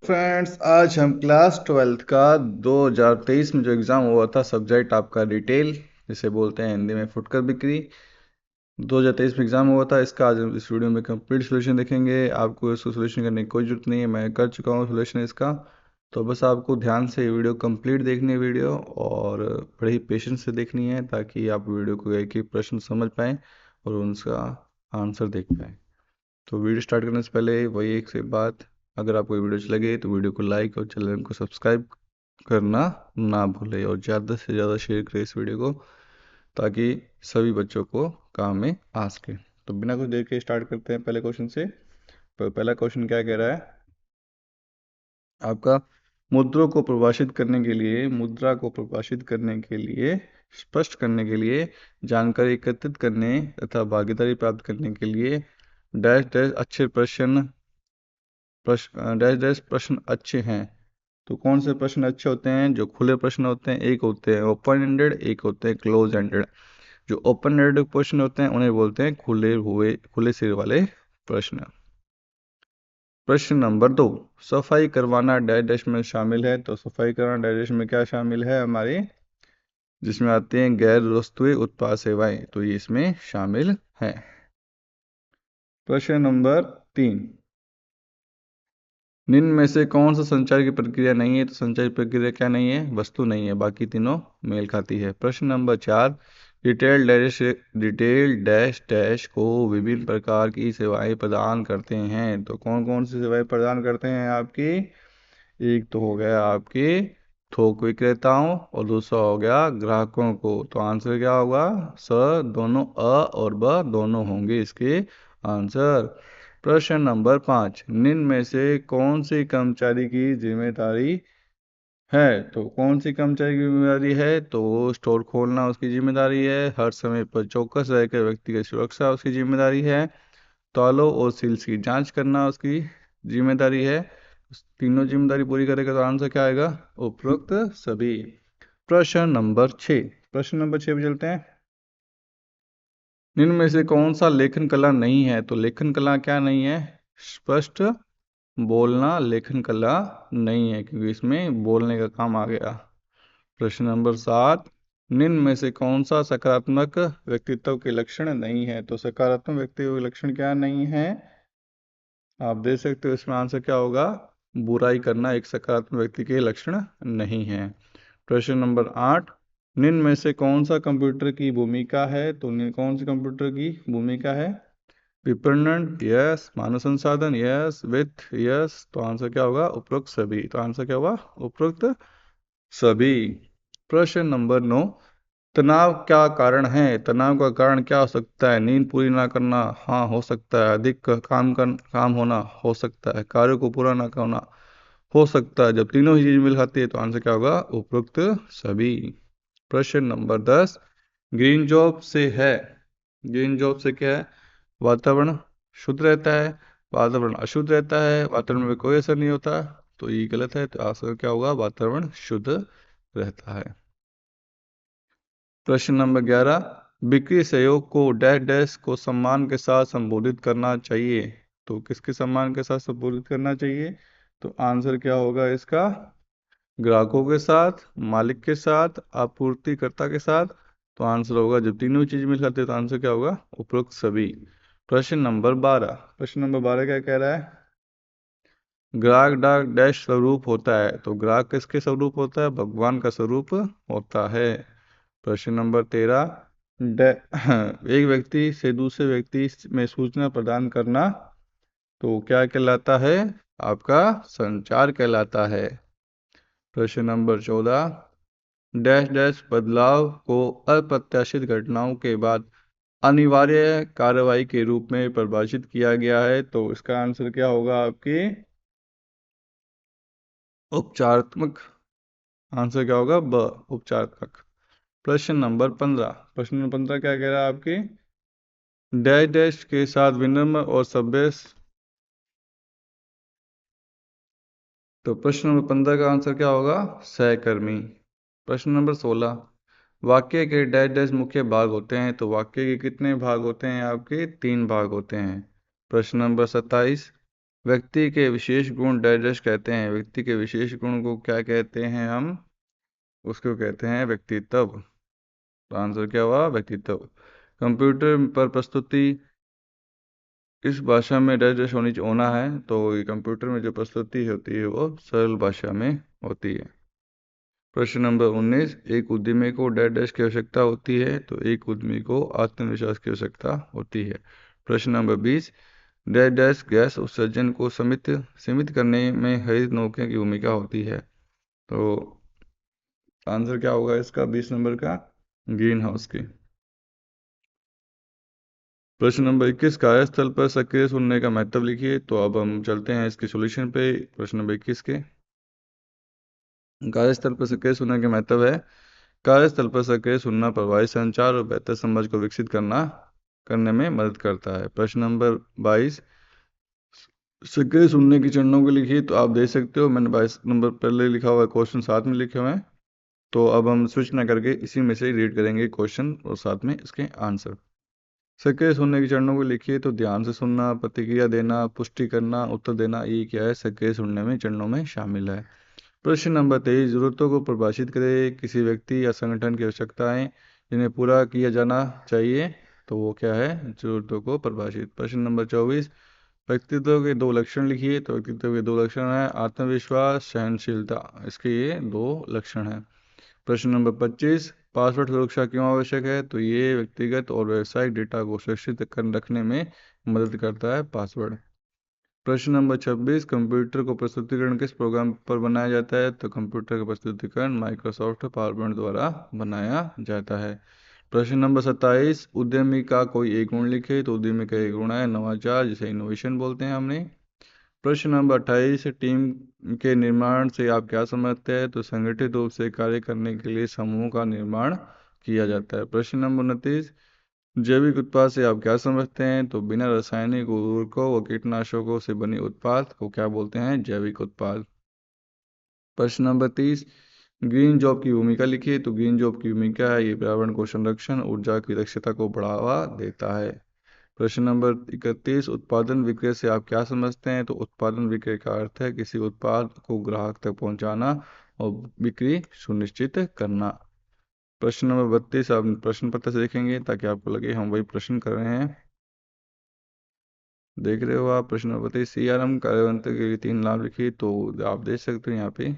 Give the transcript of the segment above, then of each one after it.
Friends, आज हम class 12th का 2023 में जो एग्ज़ाम हुआ था, सब्जेक्ट आपका रिटेल, जिसे बोलते हैं हिंदी में फुटकर बिक्री। 2023 में एग्ज़ाम हुआ था। इसका आज हम इस वीडियो में कंप्लीट सोल्यूशन देखेंगे। आपको इसको सोल्यूशन करने की कोई ज़रूरत नहीं है, मैं कर चुका हूँ सोल्यूशन इसका। तो बस आपको ध्यान से ये वीडियो कंप्लीट देखनी है वीडियो, और बड़े ही पेशेंस से देखनी है, ताकि आप वीडियो को एक एक प्रश्न समझ पाएँ और उनका आंसर देख पाएँ। तो वीडियो स्टार्ट करने से पहले वही एक से बात, अगर आपको वीडियो अच्छी लगे तो वीडियो को लाइक और चैनल को सब्सक्राइब करना ना भूलें, और ज़्यादा से ज़्यादा शेयर करें इस वीडियो को, ताकि सभी बच्चों को काम में आ सके। तो बिना कुछ देर के स्टार्ट करते हैं पहले क्वेश्चन से। पहला क्वेश्चन क्या कह रहा है आपका, मुद्रा को परिभाषित करने के लिए, स्पष्ट करने के लिए, जानकारी एकत्रित करने तथा भागीदारी प्राप्त करने के लिए डैश डैश अच्छे डैश डैश प्रश्न अच्छे हैं। तो कौन से प्रश्न अच्छे होते हैं? जो खुले प्रश्न होते हैं, एक होते हैं ओपन एंडेड, एक होते हैं क्लोज एंडेड। जो ओपन एंडेड क्वेश्चन होते हैं उन्हें बोलते हैं खुले सिर वाले प्रश्न। प्रश्न नंबर 2, सफाई करवाना डैश डैश में शामिल है। तो सफाई करवाना डैश डैश में क्या शामिल है हमारे, जिसमें आते हैं गैर वस्तुएं उत्पाद सेवाएं, तो ये इसमें शामिल है। प्रश्न नंबर 3, निम्न में से कौन सा संचार की प्रक्रिया नहीं है? तो संचार की प्रक्रिया क्या नहीं है? वस्तु नहीं है, बाकी तीनों मेल खाती है। प्रश्न नंबर 4, डिटेल डैश डैश को विभिन्न प्रकार की सेवाएं प्रदान करते हैं। तो कौन कौन सी सेवाएं प्रदान करते हैं आपकी? एक तो हो गया आपके थोक विक्रेताओं, और दूसरा हो गया ग्राहकों को। तो आंसर क्या होगा? दोनों अ और ब दोनों होंगे इसके आंसर। प्रश्न नंबर 5, निम्न में से कौन सी कर्मचारी की जिम्मेदारी है? तो कौन सी कर्मचारी की जिम्मेदारी है? तो स्टोर खोलना उसकी जिम्मेदारी है, हर समय पर चौकस रहकर व्यक्तिगत सुरक्षा उसकी जिम्मेदारी है, तालों और सील्स की जांच करना उसकी जिम्मेदारी है। तीनों जिम्मेदारी पूरी करेगा तो आंसर क्या आएगा? उपरोक्त सभी। प्रश्न नंबर 6 पे चलते हैं। निम्न में से कौन सा लेखन कला नहीं है? तो लेखन कला क्या नहीं है? स्पष्ट बोलना लेखन कला नहीं है, क्योंकि इसमें बोलने का काम आ गया। प्रश्न नंबर 7, निम्न में से कौन सा सकारात्मक व्यक्तित्व के लक्षण नहीं है? तो सकारात्मक व्यक्तित्व के लक्षण क्या नहीं है? आप देख सकते हो इसमें आंसर क्या होगा? बुराई करना एक सकारात्मक व्यक्ति के लक्षण नहीं है। प्रश्न नंबर 8, निम्न में से कौन सा कंप्यूटर की भूमिका है? तो कौन सी कंप्यूटर की भूमिका है? विपणन यस, मानव संसाधन यस, वित्त यस। तो आंसर क्या होगा? उपरोक्त सभी। तो आंसर क्या होगा? उपरोक्त सभी। प्रश्न नंबर 9, तनाव क्या कारण है? तनाव का कारण क्या हो सकता है? नींद पूरी ना करना, हाँ हो सकता है। अधिक काम होना, हो सकता है। कार्य को पूरा ना करना, हो सकता है। जब तीनों ही चीज मिल खाती है तो आंसर क्या होगा? उपरोक्त सभी। प्रश्न नंबर 10, ग्रीन जॉब से है, ग्रीन जॉब से क्या है? वातावरण शुद्ध रहता है, वातावरण अशुद्ध रहता है, वातावरण में कोई असर नहीं होता। तो ये गलत है, तो आंसर क्या होगा? वातावरण शुद्ध रहता है। प्रश्न नंबर 11, बिक्री सहयोग को डैश डैश को सम्मान के साथ संबोधित करना चाहिए। तो किसके सम्मान के साथ संबोधित करना चाहिए? तो आंसर क्या होगा इसका? ग्राहकों के साथ, मालिक के साथ, आपूर्तिकर्ता के साथ। तो आंसर होगा, जब तीनों चीज मिल जाती है तो आंसर क्या होगा? उपरोक्त सभी। प्रश्न नंबर 12 क्या कह रहा है? ग्राहक डाक डैश स्वरूप होता है। तो ग्राहक किसके स्वरूप होता है? भगवान का स्वरूप होता है। प्रश्न नंबर 13, एक व्यक्ति से दूसरे व्यक्ति में सूचना प्रदान करना, तो क्या कहलाता है? आपका संचार कहलाता है। प्रश्न नंबर 14, डैश डैश बदलाव को अप्रत्याशित घटनाओं के बाद अनिवार्य कार्रवाई के रूप में परिभाषित किया गया है। तो इसका आंसर क्या होगा आपके? उपचारात्मक। आंसर क्या होगा? ब, उपचारात्मक। प्रश्न नंबर 15 क्या कह रहा है आपके? डैश डैश के साथ विनम्र और सभ्य। तो प्रश्न नंबर 15 का आंसर क्या होगा? सहकर्मी। प्रश्न नंबर 16, वाक्य के डैश डैश मुख्य भाग होते हैं। तो वाक्य के कितने भाग होते हैं आपके? 3 भाग होते हैं। प्रश्न नंबर 27, व्यक्ति के विशेष गुण डैश डैश कहते हैं। व्यक्ति के विशेष गुण को क्या कहते हैं हम? उसको कहते हैं व्यक्तित्व। तो आंसर क्या हुआ? व्यक्तित्व। कंप्यूटर पर प्रस्तुति इस भाषा में डैश डैश होना है, तो ये कंप्यूटर में जो प्रस्तुति होती है वो सरल भाषा में होती है। प्रश्न नंबर 19, एक उद्यमी को डैश डैश की आवश्यकता होती है, तो एक उद्यमी को आत्मविश्वास की आवश्यकता होती है। प्रश्न नंबर 20, डैश डैश गैस उत्सर्जन को सीमित करने में हरित नौके की भूमिका होती है। तो आंसर क्या होगा इसका 20 नंबर का? ग्रीन हाउस की। प्रश्न नंबर 21, कार्यस्थल पर सक्रिय सुनने का महत्व लिखिए। तो अब हम चलते हैं इसके सॉल्यूशन पे। प्रश्न नंबर 21 के कार्यस्थल पर सक्रिय सुनने का महत्व है, कार्यस्थल पर सक्रिय सुनना प्रभावी संचार और बेहतर समझ को विकसित करने में मदद करता है। प्रश्न नंबर 22, सक्रिय सुनने की चरणों को लिखिए। तो आप देख सकते हो मैंने 22 नंबर पहले लिखा हुआ है, क्वेश्चन साथ में लिखे हुए हैं। तो अब हम स्विच ना करके इसी में से रीड करेंगे क्वेश्चन और साथ में इसके आंसर। सक्रिय सुनने के चरणों को लिखिए। तो ध्यान से सुनना, प्रतिक्रिया देना, पुष्टि करना, उत्तर देना, ये क्या है? सक्रिय सुनने में चरणों में शामिल है। प्रश्न नंबर 23, जरूरतों को परिभाषित करें। किसी व्यक्ति या संगठन की आवश्यकताएं जिन्हें पूरा किया जाना चाहिए, तो वो क्या है? जरूरतों को परिभाषित। प्रश्न नंबर 24, व्यक्तित्व के 2 लक्षण लिखिए। तो व्यक्तित्व के 2 लक्षण हैं, आत्मविश्वास, सहनशीलता। इसके ये 2 लक्षण हैं। प्रश्न नंबर 25, पासवर्ड सुरक्षा क्यों आवश्यक है? तो ये व्यक्तिगत और व्यावसायिक डेटा को सुरक्षित कर रखने में मदद करता है पासवर्ड। प्रश्न नंबर 26, कंप्यूटर को प्रस्तुतिकरण किस प्रोग्राम पर बनाया जाता है? तो कंप्यूटर का प्रस्तुतिकरण माइक्रोसॉफ्ट पावर पॉइंट द्वारा बनाया जाता है। प्रश्न नंबर 27, उद्यमी का कोई एक गुण लिखे। तो उद्यमी का एक गुण है नवाचार, जिसे इनोवेशन बोलते हैं हमने। प्रश्न नंबर 28, टीम के निर्माण से आप क्या समझते हैं? तो संगठित रूप से कार्य करने के लिए समूह का निर्माण किया जाता है। प्रश्न नंबर 29, जैविक उत्पाद से आप क्या समझते हैं? तो बिना रासायनिक उर्वरकों व कीटनाशकों से बने उत्पाद को क्या बोलते हैं? जैविक उत्पाद। प्रश्न नंबर 30, ग्रीन जॉब की भूमिका लिखिए। तो ग्रीन जॉब की भूमिका है ये पर्यावरण को संरक्षण, ऊर्जा की दक्षता को बढ़ावा देता है। प्रश्न नंबर 31, उत्पादन विक्रय से आप क्या समझते हैं? तो उत्पादन विक्रय का अर्थ है किसी उत्पाद को ग्राहक तक पहुंचाना और बिक्री सुनिश्चित करना। प्रश्न नंबर 32, आप प्रश्न पत्र से देखेंगे ताकि आपको लगे हम वही प्रश्न कर रहे हैं। देख रहे हो आप प्रश्न नंबर 32, CRM कार्यवंत के लिए 3 लाभ लिखिए। तो आप देख सकते हो यहाँ पे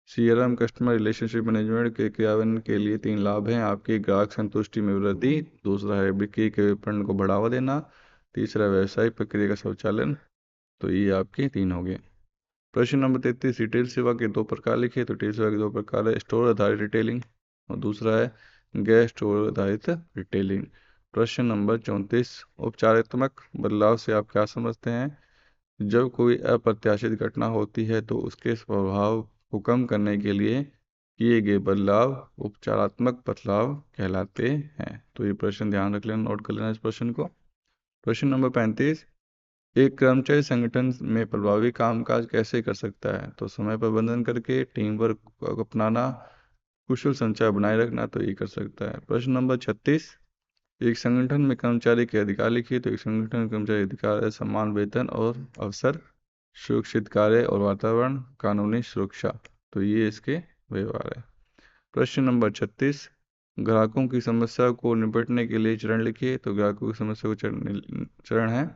CRM कस्टमर रिलेशनशिप मैनेजमेंट के क्रियान्वयन के लिए 3 लाभ हैं। आपकी ग्राहक संतुष्टि में वृद्धि, दूसरा है बिक्री के विपणन को बढ़ावा देना, तीसरा व्यावसायिक प्रक्रिया का स्वचालन। तो ये आपके 3 हो गए। प्रश्न नंबर 33, रिटेल सेवा के 2 प्रकार लिखे। तो रिटेल सेवा के 2 प्रकार है, स्टोर आधारित रिटेलिंग और दूसरा है गैस स्टोर आधारित रिटेलिंग। प्रश्न नंबर 34, उपचारात्मक बदलाव से आप क्या समझते हैं? जब कोई अप्रत्याशित घटना होती है तो उसके प्रभाव को कम करने के लिए किए गए बदलाव उपचारात्मक बदलाव कहलाते हैं। तो ये प्रश्न ध्यान रख लेना, नोट कर लेना इस प्रश्न को। प्रश्न नंबर 35, एक कर्मचारी संगठन में प्रभावी कामकाज कैसे कर सकता है? तो समय प्रबंधन करके, टीम वर्क को अपनाना, कुशल संचार बनाए रखना। तो ये कर सकता है। प्रश्न नंबर 36, एक संगठन में कर्मचारी के अधिकार लिखिए। तो एक संगठन में कर्मचारी अधिकार है समान वेतन और अवसर, सुरक्षित कार्य और वातावरण, कानूनी सुरक्षा। तो ये इसके व्यवहार है। प्रश्न नंबर 36, ग्राहकों की समस्या को निपटने के लिए चरण लिखिए। तो ग्राहकों की समस्या को चरण है,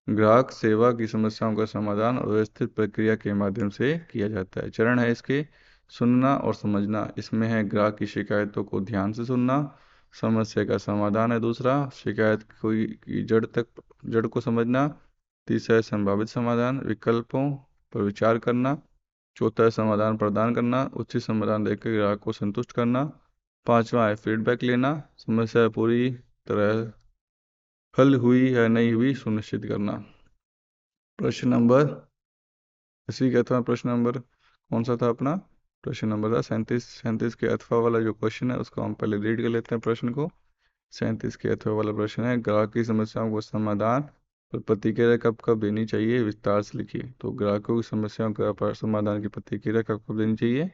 ग्राहक सेवा की समस्याओं का समाधान और व्यवस्थित प्रक्रिया के माध्यम से किया जाता है। चरण है इसके, सुनना और समझना। इसमें है ग्राहक की शिकायतों को ध्यान से सुनना, समस्या का समाधान है दूसरा, शिकायत की जड़ को समझना, तीसरा है संभावित समाधान, विकल्पों पर विचार करना, चौथा है समाधान प्रदान करना, उचित समाधान देकर ग्राहक को संतुष्ट करना, पांचवा है फीडबैक लेना, समस्या पूरी तरह हल हुई है नहीं हुई सुनिश्चित करना। प्रश्न नंबर इसी का था, प्रश्न नंबर कौन सा था अपना? प्रश्न नंबर था 37 के अथवा वाला जो क्वेश्चन है उसको हम पहले रीड कर लेते हैं प्रश्न को। 37 के अथवा वाला प्रश्न है, ग्राहक की समस्याओं को समाधान और प्रतिक्रिया कब कब देनी चाहिए, विस्तार से लिखिए। तो ग्राहकों की समस्याओं का समाधान की प्रतिक्रिया कब कब देनी चाहिए?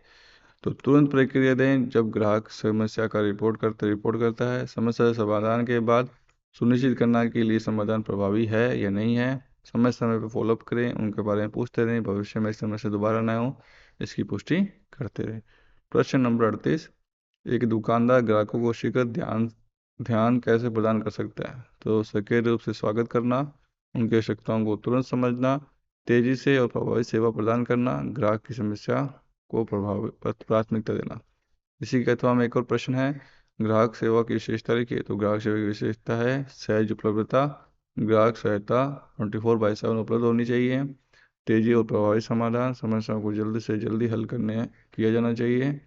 तो तुरंत प्रतिक्रिया दें जब ग्राहक समस्या का रिपोर्ट करता है। समस्या समाधान के बाद सुनिश्चित करना के लिए समाधान प्रभावी है या नहीं है। समय समय पर फॉलोअप करें, उनके बारे में पूछते रहें, भविष्य में इस समस्या दोबारा ना हो इसकी पुष्टि करते रहें। प्रश्न नंबर 38, एक दुकानदार ग्राहकों को शीघ्र ध्यान कैसे प्रदान कर सकता है? तो सक्रिय रूप से स्वागत करना, उनकी आवश्यकताओं को तुरंत समझना, तेजी से और प्रभावी सेवा प्रदान करना, ग्राहक की समस्या को प्राथमिकता देना। इसी के अथवा में एक और प्रश्न है, ग्राहक सेवा की विशेषता लिखिए। तो ग्राहक सेवा की विशेषता है सहज उपलब्धता, ग्राहक सहायता 24/7 उपलब्ध होनी चाहिए, तेजी और प्रभावी समाधान, समस्याओं को जल्दी से जल्दी हल किया जाना चाहिए।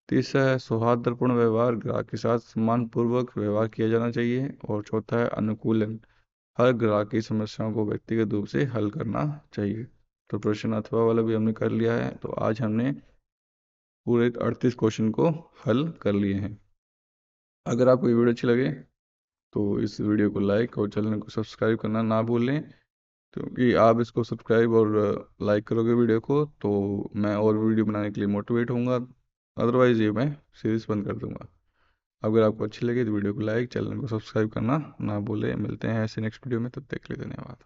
तीसरा है सौहार्दपूर्ण व्यवहार, ग्राहक के साथ सम्मानपूर्वक व्यवहार किया जाना चाहिए। और चौथा है अनुकूलन, हर ग्राहक की समस्याओं को व्यक्तिगत रूप से हल करना चाहिए। तो प्रश्न अथवा वाला भी हमने कर लिया है। तो आज हमने पूरे 38 क्वेश्चन को हल कर लिए हैं। अगर आपको ये वीडियो अच्छी लगे तो इस वीडियो को लाइक और चैनल को सब्सक्राइब करना ना भूलें, क्योंकि आप इसको सब्सक्राइब और लाइक करोगे वीडियो को तो मैं और वीडियो बनाने के लिए मोटिवेट होऊंगा, अदरवाइज ये मैं सीरीज बंद कर दूंगा। अगर आपको अच्छी लगी तो वीडियो को लाइक, चैनल को सब्सक्राइब करना ना भूलें। मिलते हैं ऐसे नेक्स्ट वीडियो में, तब तक के लिए धन्यवाद।